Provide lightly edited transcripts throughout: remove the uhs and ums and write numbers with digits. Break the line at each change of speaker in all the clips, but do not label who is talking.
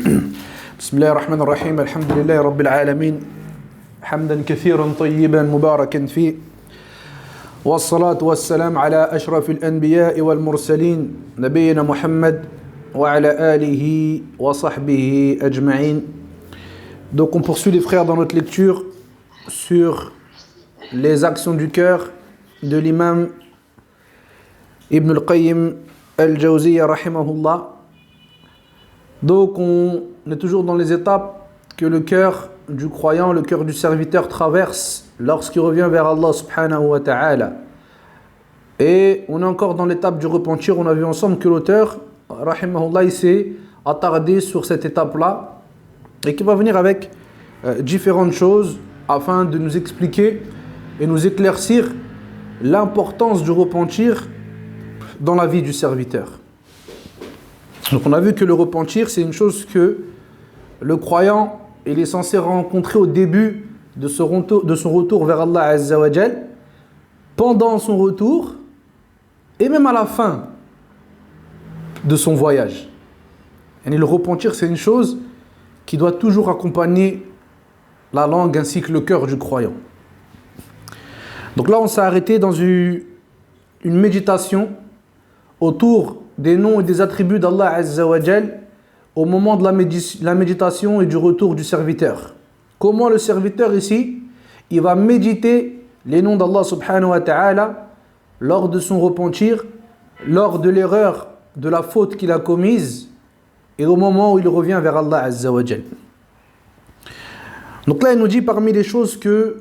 بسم الله الرحمن الرحيم الحمد لله رب العالمين حمدا كثيرا طيبا مباركا فيه والصلاة والسلام على أشرف الأنبياء والمرسلين نبينا محمد وعلى آله وصحبه أجمعين. Donc on poursuit les frères dans notre lecture sur les actions du cœur de l'imam Ibn al-Qayyim al-Jawziyya rahimahullah. Donc on est toujours dans les étapes que le cœur du croyant, le cœur du serviteur traverse lorsqu'il revient vers Allah subhanahu wa ta'ala. Et on est encore dans l'étape du repentir. On a vu ensemble que l'auteur, rahimahullah, il s'est attardé sur cette étape-là et qui va venir avec différentes choses afin de nous expliquer et nous éclaircir l'importance du repentir dans la vie du serviteur. Donc on a vu que le repentir, c'est une chose que le croyant il est censé rencontrer au début de son retour vers Allah Azza wa Jal, pendant son retour et même à la fin de son voyage. Et le repentir, c'est une chose qui doit toujours accompagner la langue ainsi que le cœur du croyant. Donc là, on s'est arrêté dans une méditation autour des noms et des attributs d'Allah Azza wa Jal au moment de la méditation et du retour du serviteur. Comment le serviteur ici, il va méditer les noms d'Allah subhanahu wa ta'ala lors de son repentir, lors de l'erreur, de la faute qu'il a commise et au moment où il revient vers Allah Azza wa Jal. Donc là, il nous dit parmi les choses que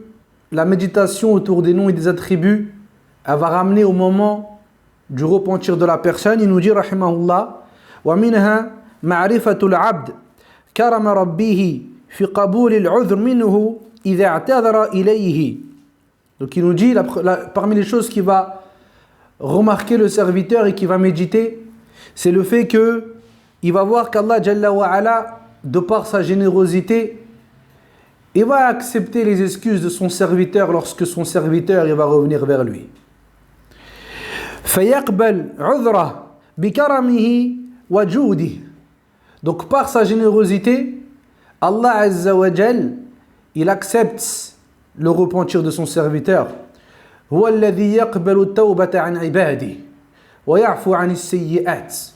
la méditation autour des noms et des attributs, elle va ramener au moment du repentir de la personne. Il nous dit, rahimahullah, wa minha ma'rifatul abd karam rabbih fi qabul al-'udhr minhu idha i'tadhara ilayhi. Donc il nous dit parmi les choses qui va remarquer le serviteur et qui va méditer, c'est le fait que il va voir qu'Allah Jalla wa Ala, de par sa générosité, il va accepter les excuses de son serviteur lorsque son serviteur il va revenir vers lui. فَيَقْبَلْ عُذْرَهُ بِكَرَمِهِ وَجُودِهِ. Donc par sa générosité, Allah Azza wa Jal, il accepte le repentir de son serviteur. هُوَ الَّذِي يَقْبَلُ التَّوْبَةَ عَنْ عِبَادِهِ وَيَعْفُو عَنِ السَّيِّئَاتِ.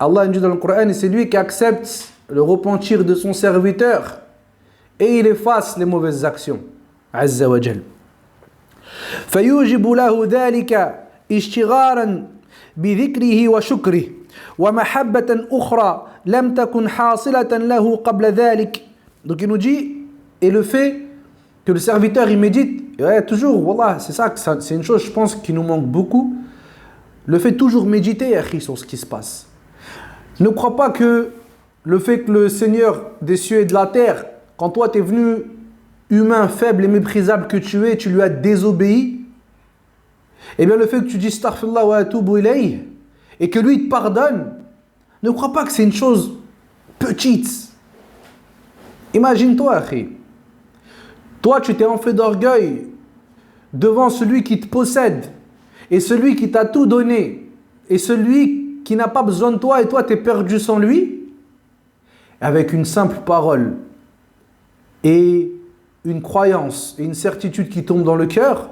Allah dit dans le Coran, c'est lui qui accepte le repentir de son serviteur et il efface les mauvaises actions. Azza wa Jal. فَيُوجِبُ لَهُ ذَلِكَ اشتغالا بذكره وشكره ومحبة أخرى لم تكن حاصلة له قبل ذلك. Donc il nous dit, et le fait que le serviteur il médite, toujours, wallah, c'est une chose je pense qui nous manque beaucoup, le fait toujours méditer sur ce qui se passe. Ne crois pas que le fait que le Seigneur des cieux et de la terre, quand toi tu es venu humain, faible et méprisable que tu es, tu lui as désobéi, et bien le fait que tu dis astaghfirullah wa atubu ilayh et que lui il te pardonne, ne crois pas que c'est une chose petite. Imagine-toi, akhi. Toi tu t'es enflé d'orgueil devant celui qui te possède et celui qui t'a tout donné et celui qui n'a pas besoin de toi et toi t'es perdu sans lui, avec une simple parole et une croyance et une certitude qui tombe dans le cœur,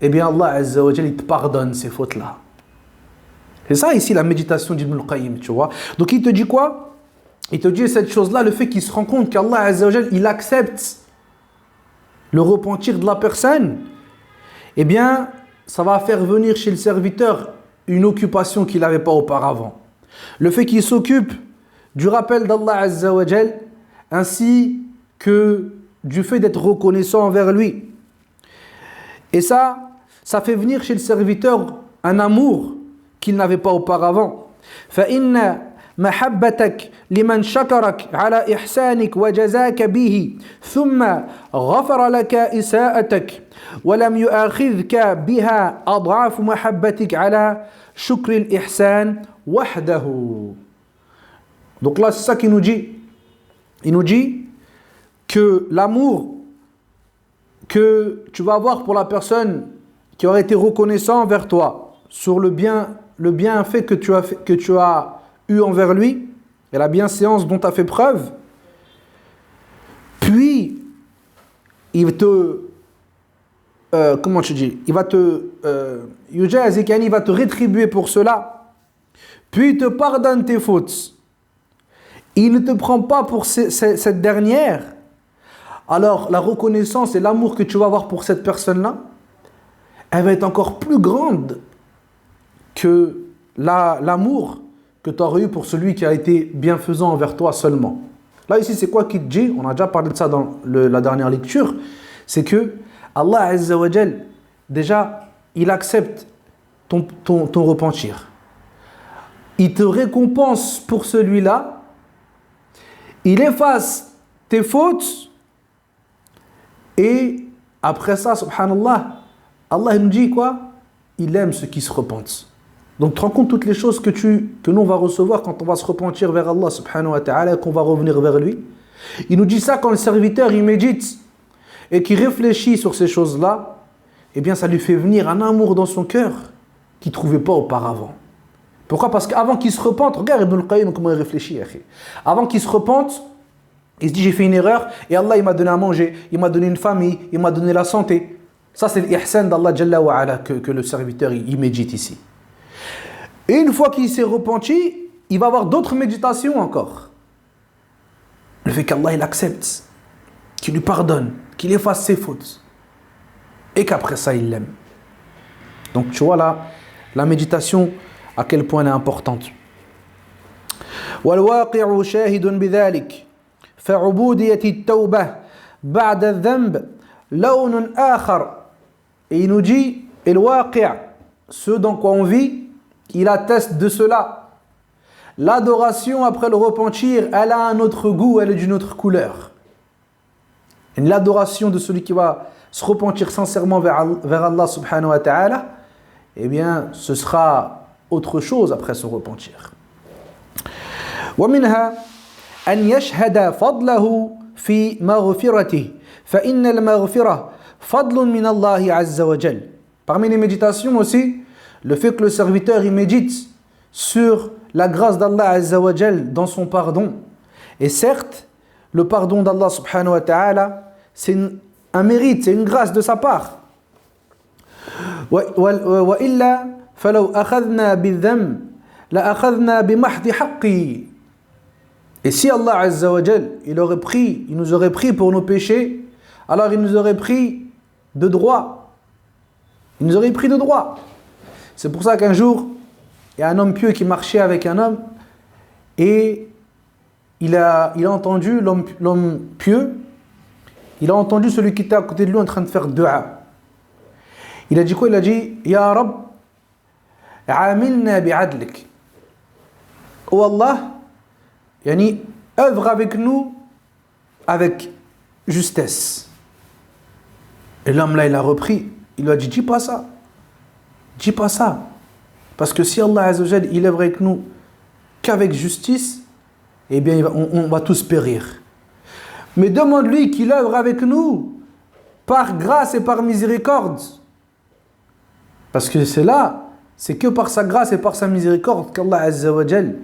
eh bien Allah Azza wa Jal il te pardonne ces fautes-là. C'est ça ici la méditation d'Ibn al-Qayyim, tu vois. Donc il te dit quoi? Il te dit cette chose-là, le fait qu'il se rend compte qu'Allah Azza wa Jal il accepte le repentir de la personne, eh bien ça va faire venir chez le serviteur une occupation qu'il n'avait pas auparavant. Le fait qu'il s'occupe du rappel d'Allah Azza wa Jal ainsi que du fait d'être reconnaissant envers lui. Et ça fait venir chez le serviteur un amour qu'il n'avait pas auparavant. فَإِنَّ مَحَبَّتَكَ لِمَنْ شَكَرَكَ عَلَى إِحْسَانِكَ وَجَزَاكَ بِهِ ثُمَّ غَفَرَ لَكَ إِسَاءَتَكَ وَلَمْ يُؤَاخِذْكَ بِهَا أَضْعَافُ مَحَبَّتِكَ عَلَى شُكْرِ الْإِحْسَانِ وَحْدَهُ. Donc là, c'est ça qu'il nous dit. Il nous dit que l'amour que tu vas avoir pour la personne qui aurait été reconnaissant envers toi sur le bienfait que tu as eu envers lui, et la bienséance dont tu as fait preuve, puis il te comment tu dis, il va te il va te rétribuer pour cela, puis il te pardonne tes fautes, il ne te prend pas pour cette dernière, alors la reconnaissance et l'amour que tu vas avoir pour cette personne-là, elle va être encore plus grande que l'amour que tu aurais eu pour celui qui a été bienfaisant envers toi seulement. Là ici c'est quoi qu'il te dit? On a déjà parlé de ça dans la dernière lecture. C'est que Allah Azza wa Jal, déjà, il accepte ton repentir. Il te récompense pour celui-là. Il efface tes fautes. Et après ça, subhanallah, Allah nous dit quoi? Il aime ceux qui se repentent. Donc tu te rends compte toutes les choses que nous on va recevoir quand on va se repentir vers Allah subhanahu wa ta'ala et qu'on va revenir vers lui. Il nous dit ça quand le serviteur il médite et qui réfléchit sur ces choses-là, eh bien ça lui fait venir un amour dans son cœur qu'il ne trouvait pas auparavant. Pourquoi? Parce qu'avant qu'il se repente, regarde Ibn al-Qayyim comment il réfléchit. Avant qu'il se repente, il se dit j'ai fait une erreur et Allah il m'a donné à manger, il m'a donné une famille, il m'a donné la santé. Ça c'est l'ihsan d'Allah Jalla wa Ala que le serviteur il médite ici. Et une fois qu'il s'est repenti, il va avoir d'autres méditations encore. Le fait qu'Allah il accepte, qu'il lui pardonne, qu'il efface ses fautes. Et qu'après ça, il l'aime. Donc tu vois là, la méditation, à quel point elle est importante. وَالْوَاقِعُ شَاهِدٌ بِذَلِكَ فَعُبُودِيَةِ التَّوْبَةِ بَعْدَ الذَّنْبِ لَوْنٌ آخَرَ. Et il nous dit, et le waqi', ce dans quoi on vit, il atteste de cela. L'adoration après le repentir, elle a un autre goût, elle est d'une autre couleur. Et l'adoration de celui qui va se repentir sincèrement vers Allah subhanahu wa ta'ala, eh bien, ce sera autre chose après se repentir. ومنها أن يشهد فضله في مغفرته فإن المغفرة فضل من الله عز وجل. Parmi les méditations aussi, le fait que le serviteur il médite sur la grâce d'Allah Azza wa Jal dans son pardon. Et certes, le pardon d'Allah subhanahu wa ta'ala, c'est un mérite, c'est une grâce de sa part. وإلا فلو أخذنا بالذنب لأخذنا بمحض حقه. Et si Allah Azza wa Jal, il nous aurait pris pour nos péchés, alors il nous aurait pris de droit. Il nous aurait pris de droit. C'est pour ça qu'un jour, il y a un homme pieux qui marchait avec un homme et il a entendu l'homme pieux, il a entendu celui qui était à côté de lui en train de faire dua. Il a dit quoi? Il a dit Ya Rab, amilna bi'adlik. Oh Allah, yani, œuvre avec nous avec justesse. Et l'homme là, il a repris. Il lui a dit dis pas ça. Dis pas ça. Parce que si Allah Azza wa Jal, il œuvre avec nous qu'avec justice, eh bien on va tous périr. Mais demande-lui qu'il œuvre avec nous par grâce et par miséricorde. Parce que c'est que par sa grâce et par sa miséricorde qu'Allah Azza wa Jal,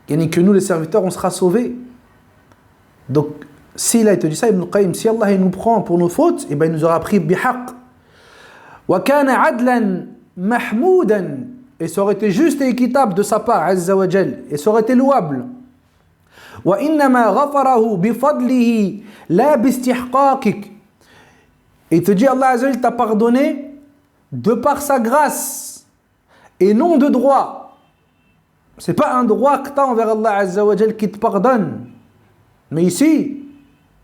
que nous les serviteurs on sera sauvés. Donc s'il a été dit ça, Ibn al-Qayyim, si Allah il nous prend pour nos fautes, eh bien il nous aura pris bihaq. Wa kana adlan mahmoudan, et ça aurait été juste et équitable de sa part, Azza wa Jal, et ça aurait été louable. Wa innama ghafarahu bifadlihi la bistihqaqik. Et il te dit Allah Azza wa Jal t'a pardonné de par sa grâce et non de droit. C'est pas un droit que tu as envers Allah Azza wa Jal qui te pardonne. Mais ici,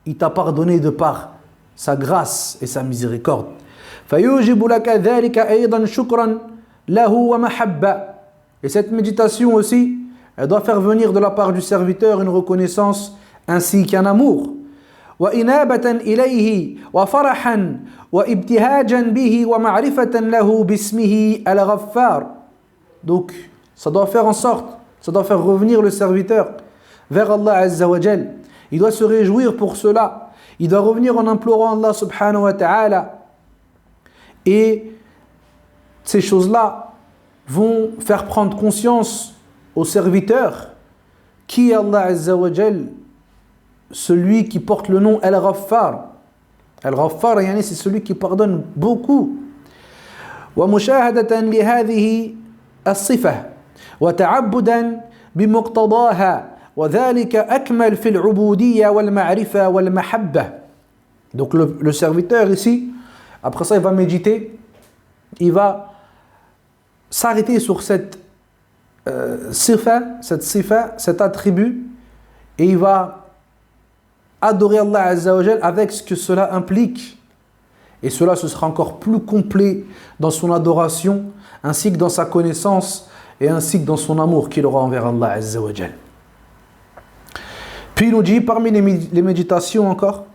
il t'a pardonné de par sa grâce et sa miséricorde. فَيُوجِبُ لَكَ ذَلِكَ أَيْضًا شُكْرًا لَهُ وَمَحَبَّةً. Et cette méditation aussi, elle doit faire venir de la part du serviteur une reconnaissance ainsi qu'un amour. وَإِنَابَةً إِلَيْهِ وَفَرَحًا وَإِبْتِهَاجًا بِهِ وَمَعْرِفَةً لَهُ بِاسْمِهِ الْغَفَّارِ. Donc, ça doit faire en sorte, ça doit faire revenir le serviteur vers Allah Azza wa Jal. Il doit se réjouir pour cela. Il doit revenir en implorant Allah subhanahu wa ta'ala. Et ces choses-là vont faire prendre conscience aux serviteurs qui est Allah Azza wa Jal? Celui qui porte le nom Al-Ghaffar. Al-Ghaffar, c'est celui qui pardonne beaucoup. ومشاهدة لهذه الصفة وتعبدا بمقتضاها وذلك أكمل في العبودية والمعرفة والمحبة. Donc le serviteur ici, après ça il va méditer, il va s'arrêter sur cette sifa, cet attribut, et il va adorer Allah Azza wa Jal avec ce que cela implique. Et cela, ce sera encore plus complet dans son adoration, ainsi que dans sa connaissance, et ainsi que dans son amour qu'il aura envers Allah Azza wa Jal. Puis il nous dit, parmi les méditations encore,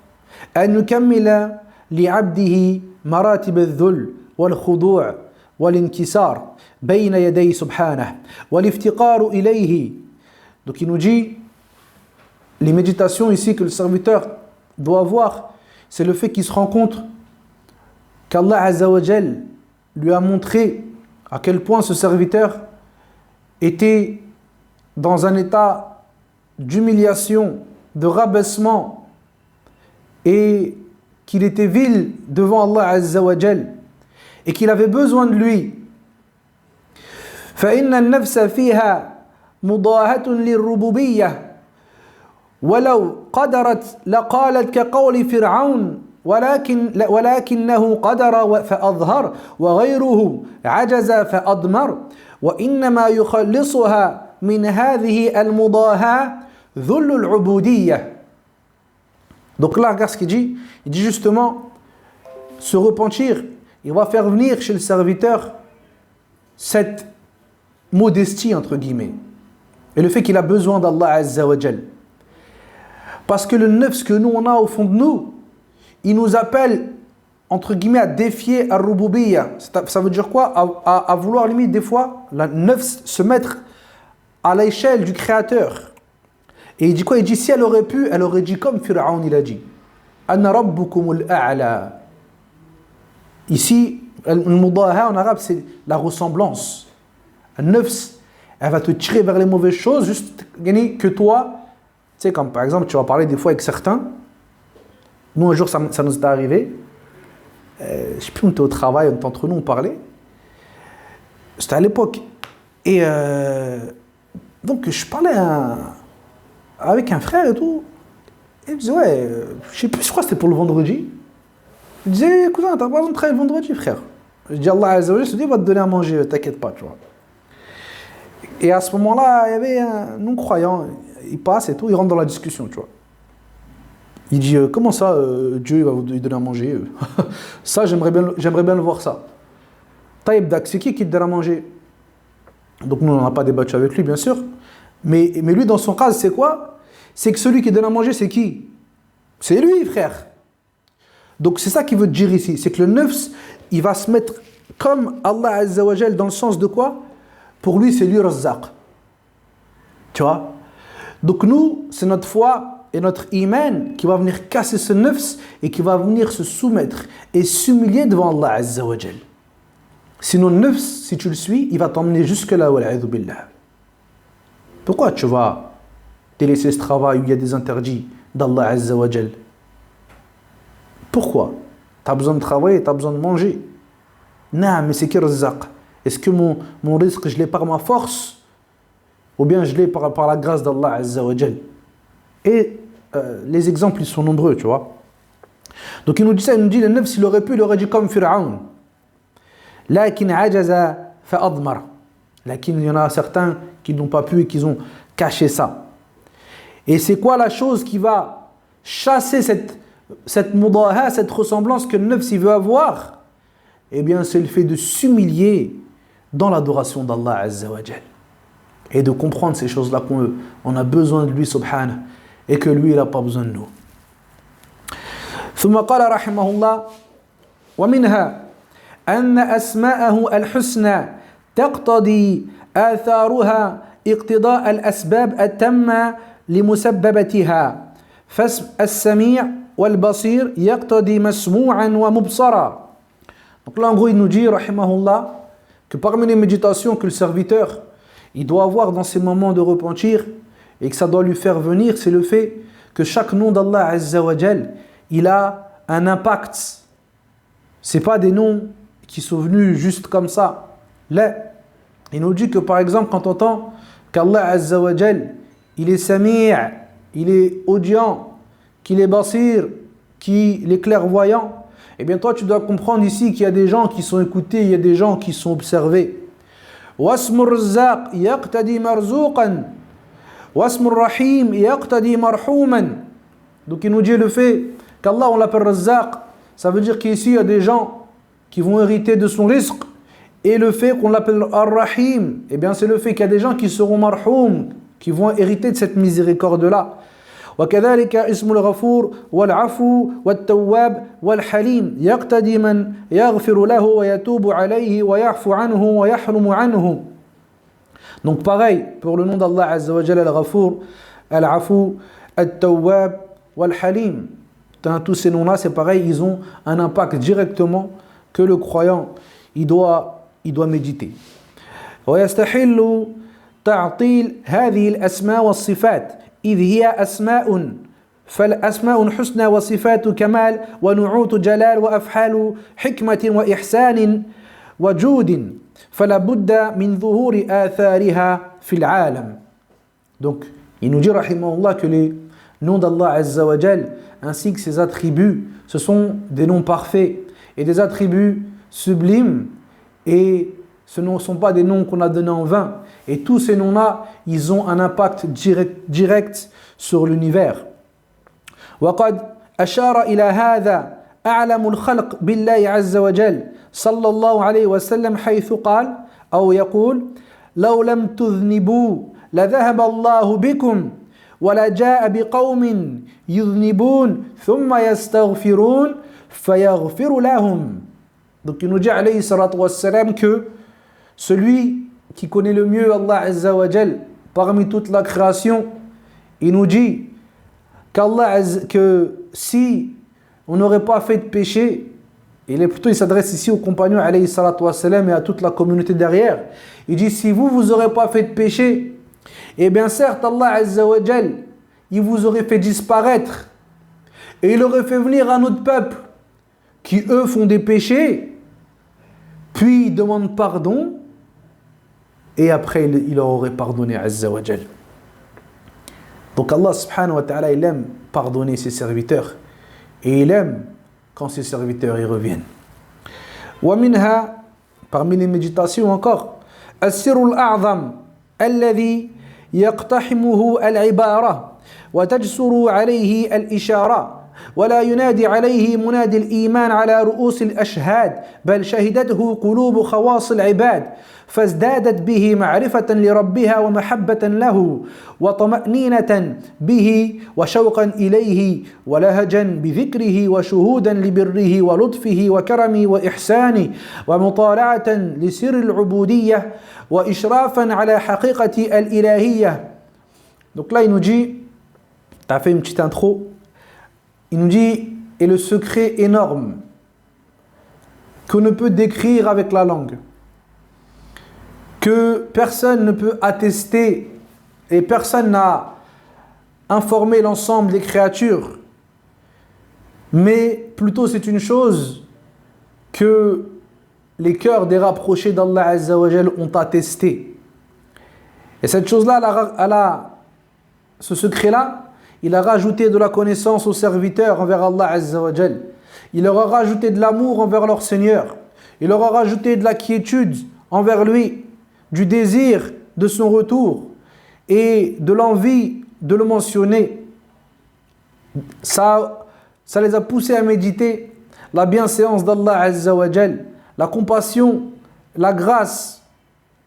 أن نكمل لعبده مراتب الذل والخضوع والانكسار بين يدي سبحانه والافتقار إليه. Donc il nous dit, les méditations ici que le serviteur doit avoir, c'est le fait qu'il se rend compte qu'Allah Azza wa Jal lui a montré à quel point ce serviteur était dans un état d'humiliation, de rabaissement, et qu'il était vil devant Allah Azza wa Jal, et qu'il avait besoin de lui. فإن النفس فيها مضاهاة للربوبية ولو قدرت لقالت كقول فرعون ولكنه قدر فأظهر وغيره عجز فأضمر وإنما يخلصها من هذه المضاهاة ذل العبودية. Donc là, regarde ce qu'il dit. Il dit justement, se repentir, il va faire venir chez le serviteur cette modestie, entre guillemets, et le fait qu'il a besoin d'Allah Azza wa Jal. Parce que le nefs que nous on a au fond de nous, il nous appelle, entre guillemets, à défier Ar-Rububiyya. Ça veut dire quoi? À vouloir limite des fois, la nefs se mettre à l'échelle du Créateur. Et il dit quoi? Il dit, si elle aurait pu, elle aurait dit comme Fir'aun il a dit, Anna rabbukumul a'la. Ici, al-mudaha en arabe, c'est la ressemblance. Nefs, elle va te tirer vers les mauvaises choses, juste que toi, tu sais, comme par exemple, tu vas parler des fois avec certains. Nous, un jour, ça nous est arrivé. Je ne sais plus, on était au travail, on était entre nous, on parlait. C'était à l'époque. Et donc, je parlais avec un frère et tout. Et il me disait, ouais, je sais plus, je crois que c'était pour le vendredi. Il me disait, cousin, t'as pas besoin de travailler le vendredi, frère. Je dis, Allah Azza wa Jalla, il va te donner à manger, t'inquiète pas, tu vois. Et à ce moment-là, il y avait un non-croyant, il passe et tout, il rentre dans la discussion, tu vois. Il dit, comment ça, Dieu va vous donner à manger? Ça, j'aimerais bien le voir ça. Taïb Dak, c'est qui te donne à manger? Donc nous, on n'a pas débattu avec lui, bien sûr. Mais lui, dans son cas, c'est quoi? C'est que celui qui donne à manger, c'est qui? C'est lui, frère. Donc c'est ça qu'il veut dire ici. C'est que le nefs, il va se mettre comme Allah Azza wa Jal, dans le sens de quoi? Pour lui, c'est lui Razzaq. Tu vois? Donc nous, c'est notre foi et notre iman qui va venir casser ce nefs et qui va venir se soumettre et s'humilier devant Allah Azza wa Jal. Sinon, le nefs, si tu le suis, il va t'emmener jusque-là, wal'adhu billah. Pourquoi tu vas délaisser ce travail où il y a des interdits d'Allah Azza wa Jal? Pourquoi? Tu as besoin de travailler, tu as besoin de manger. Non, mais c'est qui Razzaq? Est-ce que mon risque, je l'ai par ma force? Ou bien je l'ai par la grâce d'Allah Azza wa Jal? Et les exemples, ils sont nombreux, tu vois. Donc il nous dit ça, il nous dit, le nefs, il aurait pu, il aurait dit comme Fir'aun. Lakin ajaza fa'admar. Lakin il y en a certains qui n'ont pas pu et qui ont caché ça. Et c'est quoi la chose qui va chasser cette mudaha, cette ressemblance que le nefs il veut avoir? Eh bien, c'est le fait de s'humilier dans l'adoration d'Allah Azza wa Jal. Et de comprendre ces choses-là qu'on a besoin de lui, subhanahu, et que lui, il n'a pas besoin de nous. ثم قال رحمه الله ومنها أن أسماءه الحسنى تقتضي آثارها اقتضاء الأسباب التامة لمسببتها فالسميع والبصير يقتضي مسموعا ومبصرا. Donc là en gros il nous dit rahimahullah que parmi les méditations que le serviteur il doit avoir dans ces moments de repentir, et que ça doit lui faire venir, c'est le fait que chaque nom d'Allah Azza wa Jal, il a un impact. C'est pas des noms qui sont venus juste comme ça. Là, il nous dit que par exemple, quand on entend qu'Allah Azza wa Jal, il est Sami', il est audient, qu'il est Basir, qu'il est clairvoyant, eh bien toi tu dois comprendre ici qu'il y a des gens qui sont écoutés, il y a des gens qui sont observés. واسم الرزاق يقتدي مرزوقا واسم الرحيم يقتدي مرحوما. Donc il nous dit le fait qu'Allah on l'appelle Razzaq, ça veut dire qu'ici il y a des gens qui vont hériter de son rizq, et le fait qu'on l'appelle Ar-Rahim, eh bien c'est le fait qu'il y a des gens qui seront marhoum, qui vont hériter de cette miséricorde là. وكذلك اسم الغفور والعفو والتواب والحليم يقتدي من يغفر له ويتوب عليه ويعفو عنه ويحلم عنه. Donc pareil pour le nom d'Allah Azza wa Jalla, al-Ghafour, al-Afou, al-Tawwab wal-Halim. Tous ces noms-là, c'est pareil, ils ont un impact directement que le croyant il doit méditer. ويستحل تعطيل هذه الأسماء والصفات إذ هي أسماء فالأسماء الحسنى وصفات كمال ونعوت جلال وأفعال حكمة وإحسان وجود فلا بد من ظهور آثارها في العالم. Donc il nous dit rahimahullah que les noms d'Allah Azza wa Jal ainsi que ses attributs, ce sont des noms parfaits et des attributs sublimes, et ce ne sont pas des noms qu'on a donnés en vain. Et tous ces noms-là, ils ont un impact direct sur l'univers. وقد أشار إلى هذا أعلم الخلق بالله عز وجل صلى الله عليه وسلم حيث قال أو يقول لو لم تذنبوا لذهب الله بكم ولا جاء بقوم يذنبون ثم يستغفرون فيغفر لهم. Donc il nous dit alayhi salatu wassalam que celui qui connaît le mieux Allah Azza wa Jal parmi toute la création, il nous dit que si on n'aurait pas fait de péché, il s'adresse ici aux compagnons alayhi salatu wassalam et à toute la communauté derrière, il dit si vous aurez pas fait de péché, eh bien certes Allah Azza wa Jal il vous aurait fait disparaître et il aurait fait venir un autre peuple qui eux font des péchés, puis demandent pardon, et après il leur aurait pardonné Azza wa Jal. Donc Allah subhanahu wa ta'ala il aime pardonner ses serviteurs et il aime quand ses serviteurs y reviennent. Wa minha, parmi les méditations encore, as-sirul a'zam alladhi yaqtahimuhu al-ibara wa tajsuru alayhi al-ishara ولا ينادي عليه منادي الإيمان على رؤوس الأشهاد بل شهدته قلوب خواص العباد فازدادت به معرفة لربها ومحبة له وطمأنينة به وشوقا إليه ولهجا بذكره وشهودا لبره ولطفه وكرمه وإحسانه ومطالعة لسر العبودية وإشرافا على حقيقة الإلهية. Donc là il nous dit, tu as fait une petite intro. Il nous dit, et le secret énorme qu'on ne peut décrire avec la langue, que personne ne peut attester et personne n'a informé l'ensemble des créatures, mais plutôt c'est une chose que les cœurs des rapprochés d'Allah Azza wa Jal ont attesté. Et cette chose-là, ce secret-là, il a rajouté de la connaissance aux serviteurs envers Allah Azza wa Jal. Il leur a rajouté de l'amour envers leur Seigneur. Il leur a rajouté de la quiétude envers lui, du désir de son retour et de l'envie de le mentionner. Ça les a poussés à méditer la bienséance d'Allah Azza wa Jal, la compassion, la grâce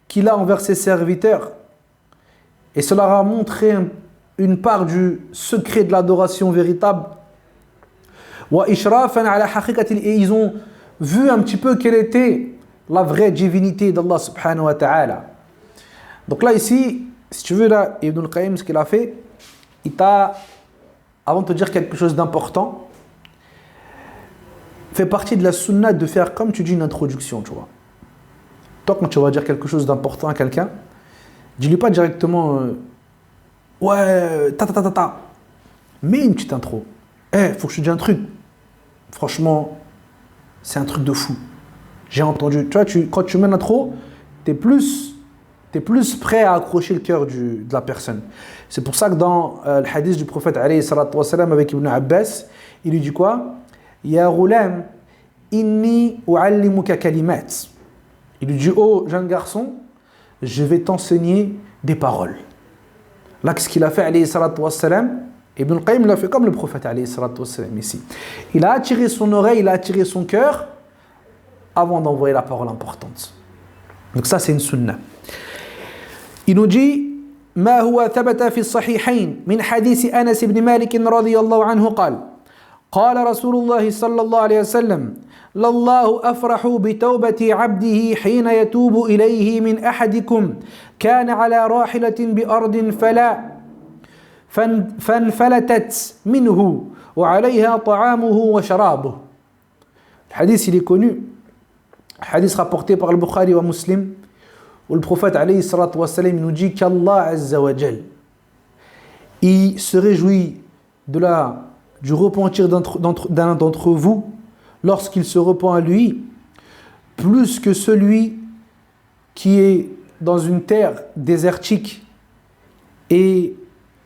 qu'il a envers ses serviteurs. Et cela leur a montré une part du secret de l'adoration véritable. Et ils ont vu un petit peu quelle était la vraie divinité d'Allah subhanahu wa ta'ala. Donc là ici, si tu veux, là, Ibn al-Qayyim, ce qu'il a fait, il t'a, avant de te dire quelque chose d'important, fait partie de la sunna de faire, comme tu dis, une introduction, tu vois. Toi, quand tu vas dire quelque chose d'important à quelqu'un, dis-lui pas directement Ouais, ta ta ta ta ta. Mets une petite intro. Faut que je te dise un truc. Franchement, c'est un truc de fou. J'ai entendu. Tu vois, quand tu mets l'intro, t'es plus prêt à accrocher le cœur de la personne. C'est pour ça que dans le hadith du prophète alayhi salatu wassalam avec Ibn Abbas, il lui dit quoi? Ya ghulam, inni u'allimuka kalimat. Il lui dit, oh jeune garçon, je vais t'enseigner des paroles. Là, qu'est-ce qu'il a fait alayhi salatu wassalam? Ibn al-Qayyim l'a fait comme le prophète alayhi salatu wassalam ici. Il a attiré son oreille, il a attiré son cœur avant d'envoyer la parole importante. Donc ça, c'est une sunnah. Il nous dit ما هو ثبت في الصحيحين من حديث أنس بن مالك رضي الله عنه قال رسول الله صلى الله عليه وسلم لله أفرح بتوبة عبده حين يتوب إليه من أحدكم كان على راحلة بأرض فانفلتت منه وعليها طعامه وشرابه. Le hadith, il est connu. Hadith rapporté par le Bukhari et Muslim, où le prophète alayhi salatu wassalam nous dit qu'Allah azza wa jal, il se réjouit du repentir d'un d'entre vous lorsqu'il se repent à lui, plus que celui qui est dans une terre désertique et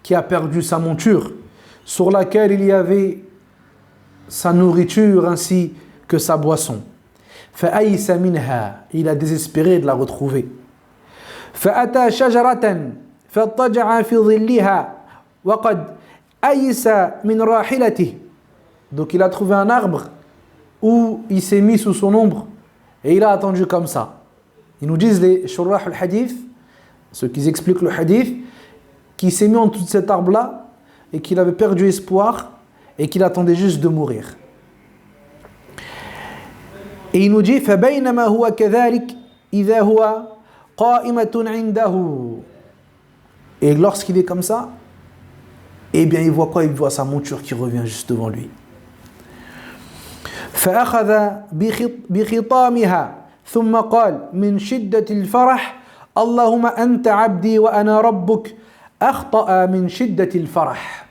qui a perdu sa monture, sur laquelle il y avait sa nourriture ainsi que sa boisson. فأيس منها, il a désespéré de la retrouver. فأتى شجرة فاضطجع في ظلها وقد أيس من راحلته. Donc il a trouvé un arbre où il s'est mis sous son ombre et il a attendu comme ça. Ils nous disent les shurrah al-hadith, ceux qui expliquent le hadith, qu'il s'est mis en dessous de cet arbre-là et qu'il avait perdu espoir et qu'il attendait juste de mourir. Et il nous dit فبينما هو كذلك إذا هو قائمة عنده. Et lorsqu'il est comme ça, eh bien il voit quoi? Il voit sa monture qui revient juste devant lui. فأخذ بخطامها ثم قال من شدة الفرح اللهم أنت عبدي وأنا ربك أخطأ من شدة الفرح.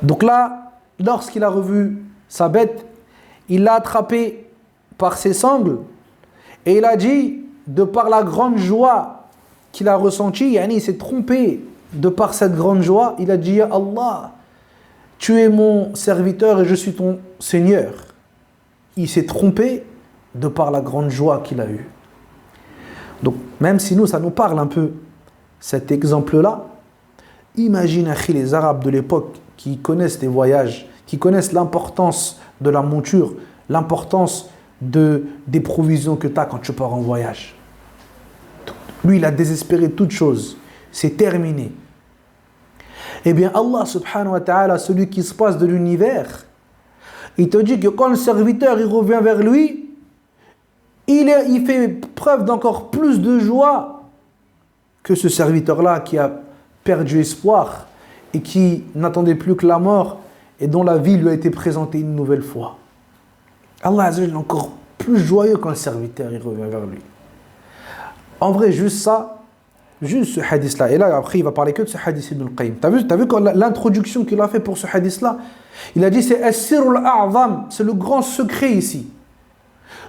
Donc là, lorsqu'il a revu sa bête, il l'a attrapé par ses sangles et il a dit, de par la grande joie qu'il a ressentie, il s'est trompé de par cette grande joie, il a dit, Ya Allah, tu es mon serviteur et je suis ton Seigneur. Il s'est trompé de par la grande joie qu'il a eue. Donc, même si nous, ça nous parle un peu, cet exemple-là, imagine les Arabes de l'époque qui connaissent les voyages, qui connaissent l'importance de la monture, l'importance des provisions que tu as quand tu pars en voyage. Lui, il a désespéré de toute chose. C'est terminé. Eh bien, Allah subhanahu wa ta'ala, celui qui se passe de l'univers, il te dit que quand le serviteur il revient vers lui, il fait preuve d'encore plus de joie que ce serviteur-là qui a perdu espoir et qui n'attendait plus que la mort et dont la vie lui a été présentée une nouvelle fois. Allah Azza wa Jalla est encore plus joyeux quand le serviteur il revient vers lui. En vrai, juste ça, juste ce hadith-là. Et là, après, il va parler que de ce hadith Ibn al-Qayyim. T'as vu l'introduction qu'il a fait pour ce hadith-là? Il a dit, c'est As-Sirul A'zam, c'est le grand secret ici.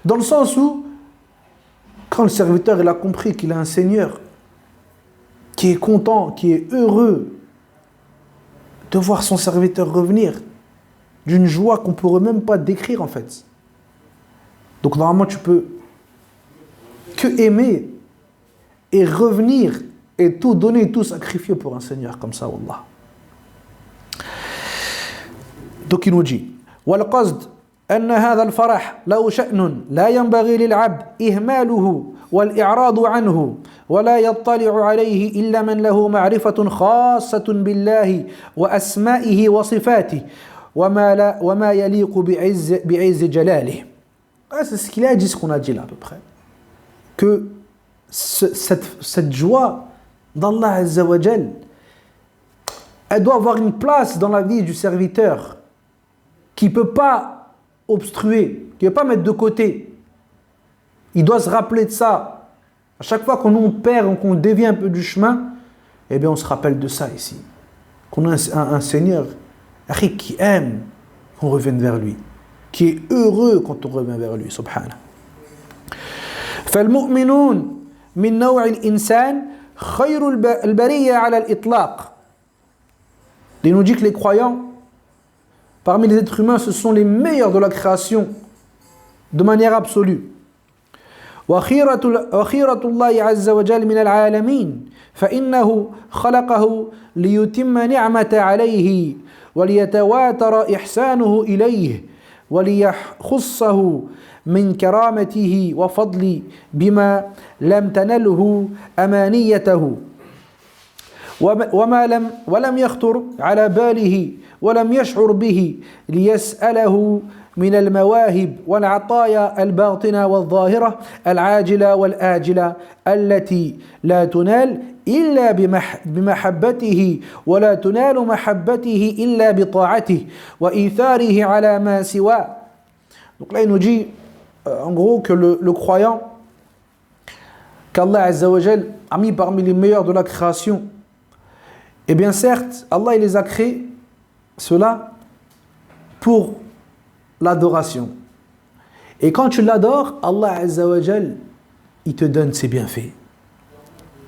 Dans le sens où, quand le serviteur il a compris qu'il a un Seigneur qui est content, qui est heureux de voir son serviteur revenir, d'une joie qu'on ne pourrait même pas décrire en fait. Donc normalement tu peux que aimer et revenir et tout donner, tout sacrifier pour un Seigneur comme ça, Wallah. Donc il nous dit والقصد أن هذا الفرح له شأن لا ينبغي للعبد إهماله والإعراض عنه ولا يطلع عليه إلا من له معرفة خاصة بالله وأسمائه وصفاته وما يليق بعز جلاله. C'est ce qu'il a dit, ce qu'on a dit là à peu près. Que cette joie d'Allah Azza wa Jal, elle doit avoir une place dans la vie du serviteur qui ne peut pas obstruer, qui ne peut pas mettre de côté. Il doit se rappeler de ça. À chaque fois qu'on perd ou qu'on dévie un peu du chemin, eh bien on se rappelle de ça ici. Qu'on a un Seigneur qui aime qu'on revienne vers lui, qui est heureux quand on revient vers lui, subhanahu. فالمؤمنون من نوع الإنسان خير البرية على الإطلاق. Il nous dit que les croyants, parmi les êtres humains, ce sont les meilleurs de la création, de manière absolue. وخيرة الله عز وجل من العالمين فإنه خلقه ليتم نعمة عليه وليتواتر إحسانه إليه وليخصه من كرامته وفضل بما لم تنله أمانيته ولم يخطر على باله ولم يشعر به ليسأله من المواهب والعطايا الباطنة والظاهرة العاجلة والآجلة التي لا تنال إلا بمحبته ولا تنال محبته إلا بطاعته وإيثاره على ما سواه. Donc là il nous dit en gros que le croyant qu'Allah Azza wa Jal a mis parmi les meilleurs de la création, eh bien certes Allah il les a créés cela pour l'adoration. Et quand tu l'adores, Allah Azza wa Jal, il te donne ses bienfaits.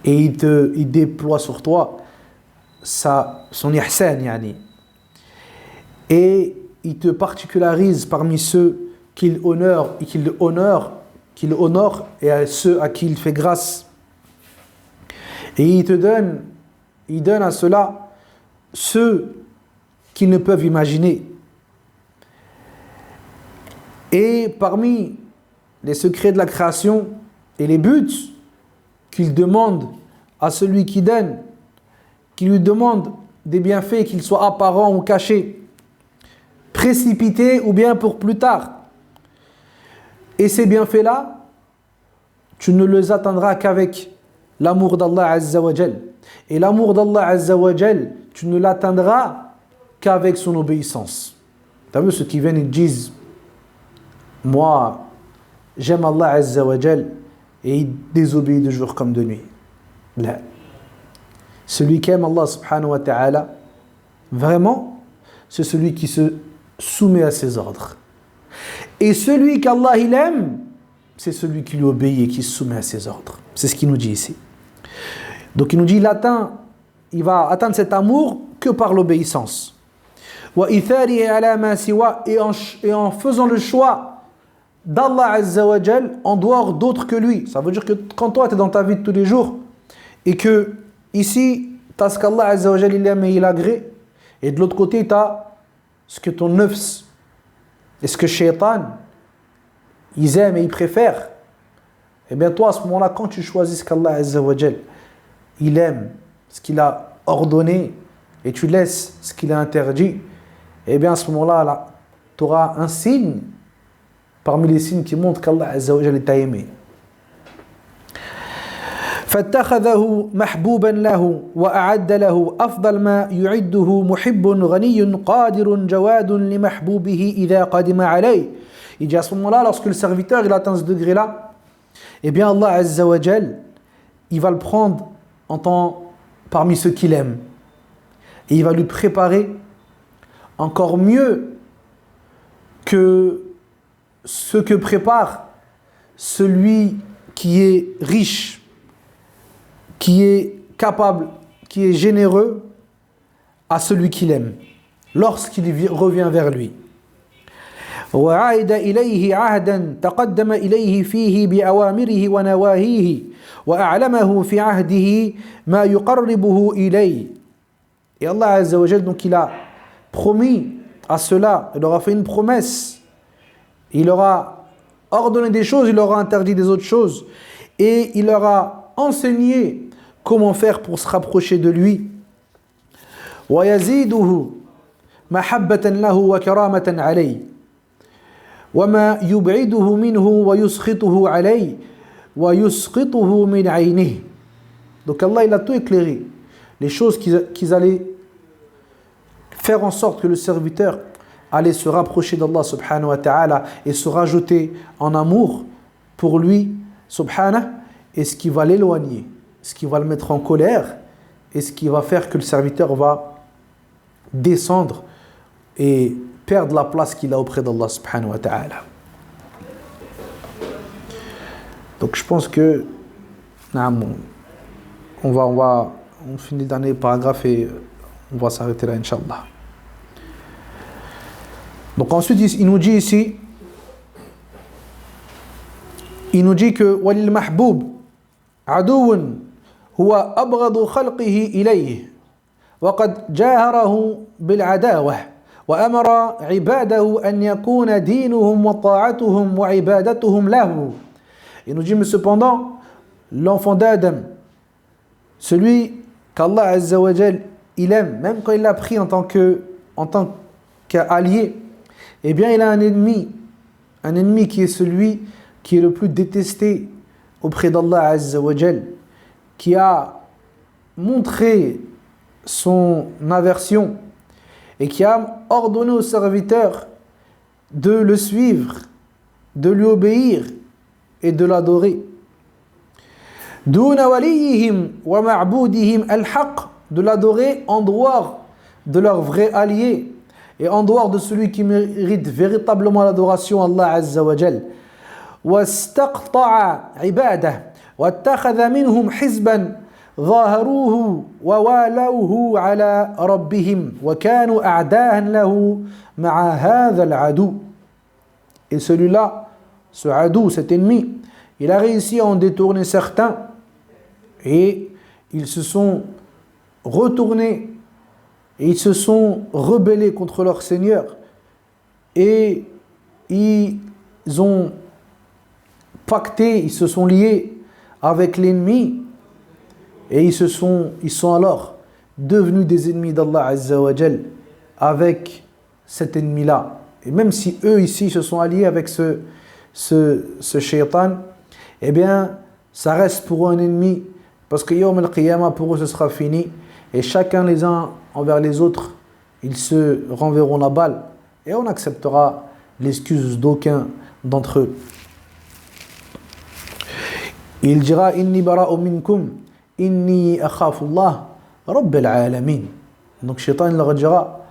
Et il déploie sur toi son ihsan, yani. Et il te particularise parmi ceux qu'il honore et à ceux à qui il fait grâce. Et il donne à cela ceux qu'ils ne peuvent imaginer. Et parmi les secrets de la création et les buts qu'il demande à celui qui donne, qui lui demande des bienfaits, qu'ils soient apparents ou cachés, précipités ou bien pour plus tard. Et ces bienfaits-là, tu ne les atteindras qu'avec l'amour d'Allah Azza wa Jal. Et l'amour d'Allah Azza wa Jal, tu ne l'atteindras qu'avec son obéissance. Tu as vu ceux qui viennent et disent: moi, j'aime Allah Azza wa Jal, et il désobéit de jour comme de nuit. Là. Celui qui aime Allah subhanahu wa ta'ala, vraiment, c'est celui qui se soumet à ses ordres. Et celui qu'Allah il aime, c'est celui qui lui obéit et qui se soumet à ses ordres. C'est ce qu'il nous dit ici. Donc il nous dit il va atteindre cet amour que par l'obéissance. Et en faisant le choix d'Allah Azza wa Jal en dehors d'autres que lui. Ça veut dire que quand toi tu es dans ta vie de tous les jours et que ici tu as ce qu'Allah Azza wa Jal il aime et il agrée, et de l'autre côté tu as ce que ton nafs et ce que shaitan ils aiment et ils préfèrent, et bien toi à ce moment-là, quand tu choisis ce qu'Allah Azza wa Jal il aime, ce qu'il a ordonné, et tu laisses ce qu'il a interdit, et bien à ce moment-là tu auras un signe parmi les signes qui montrent qu'Allah Azza wa Jal t'a aimé. فاتخذه محبوبا له وأعد له أفضل ما يعده محب غني قادر جواد لمحبوبه إذا قدم عليه. Il dit à ce moment-là, lorsque le serviteur il atteint ce degré-là, eh bien Allah Azza wa Jal, il va le prendre parmi ceux qu'il aime. Et il va lui préparer encore mieux que ce que prépare celui qui est riche, qui est capable, qui est généreux à celui qu'il aime, lorsqu'il revient vers lui. وعاد إليه عهدا تقدم إليه فيه بأوامره ونواهيه وأعلمه في عهده ما يقربه إليه. Et Allah Azza wa Jal, donc il a promis à cela, il leur a fait une promesse, il leur a ordonné des choses, il leur a interdit des autres choses, et il leur a enseigné comment faire pour se rapprocher de lui. ويزيده محبة له وكرامة عليه وما يبعده منه ويسخطه عليه ويسخطه من عينه. Donc Allah il a tout éclairé, les choses qu'ils allaient faire en sorte que le serviteur allait se rapprocher d'Allah subhanahu wa ta'ala et se rajouter en amour pour lui subhanahu, et ce qui va l'éloigner, ce qui va le mettre en colère, et ce qui va faire que le serviteur va descendre et perdre la place qu'il a auprès d'Allah subhanahu wa ta'ala. Donc je pense que on finit le dernier paragraphe et on va s'arrêter là, Inch'Allah. Donc ensuite, il nous dit ici, que walil mahboub adoun huwa abghadu khalqihi ilayhi wa qad jaharahu bil adawah wa amara ibadahu an yakuna dinuhum wa ta'atuhum wa ibadatuhum lahu. Il nous dit, mais cependant, l'enfant d'Adam, celui qu'Allah Azza wa Jal, il aime, même quand il l'a pris en tant qu'allié, eh bien il a un ennemi qui est celui qui est le plus détesté auprès d'Allah Azza wa Jal, qui a montré son aversion et qui a ordonné aux serviteurs de le suivre, de lui obéir et de l'adorer. Duna waliyihim wa ma'boudihim al-haq, de l'adorer en dehors de leur vrai allié et en dehors de celui qui mérite véritablement l'adoration, Allah Azza wa Jal. Wastaqta'a ibadah wattakhadha minhum hizban ظاهروه ووالوه على ربهم وكانوا أعداء له مع هذا العدو. Et celui-là, ce adou, cet ennemi, il a réussi à en détourner certains et ils se sont retournés et ils se sont rebellés contre leur Seigneur et ils ont pacté, ils se sont liés avec l'ennemi et ils sont alors devenus des ennemis d'Allah Azza wa Jal avec cet ennemi-là. Et même si eux ici se sont alliés avec ce shaitan, eh bien ça reste pour eux un ennemi, parce que Yawm al-Qiyamah pour eux ce sera fini et chacun les uns envers les autres ils se renverront la balle et on acceptera l'excuse d'aucun d'entre eux. Il dira inni bara'u minkum inni akhafullah rabbil alamin. Donc shaitan leur dira,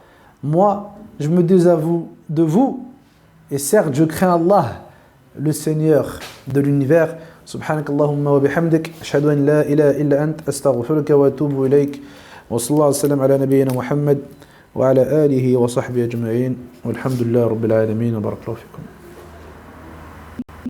moi je me désavoue de vous et certes je crains Allah, le Seigneur de l'univers. سبحانك اللهم وبحمدك أشهد أن لا إله إلا أنت أستغفرك وأتوب إليك وصلى الله وسلم على نبينا محمد وعلى آله وصحبه أجمعين والحمد لله رب العالمين وبارك الله فيكم.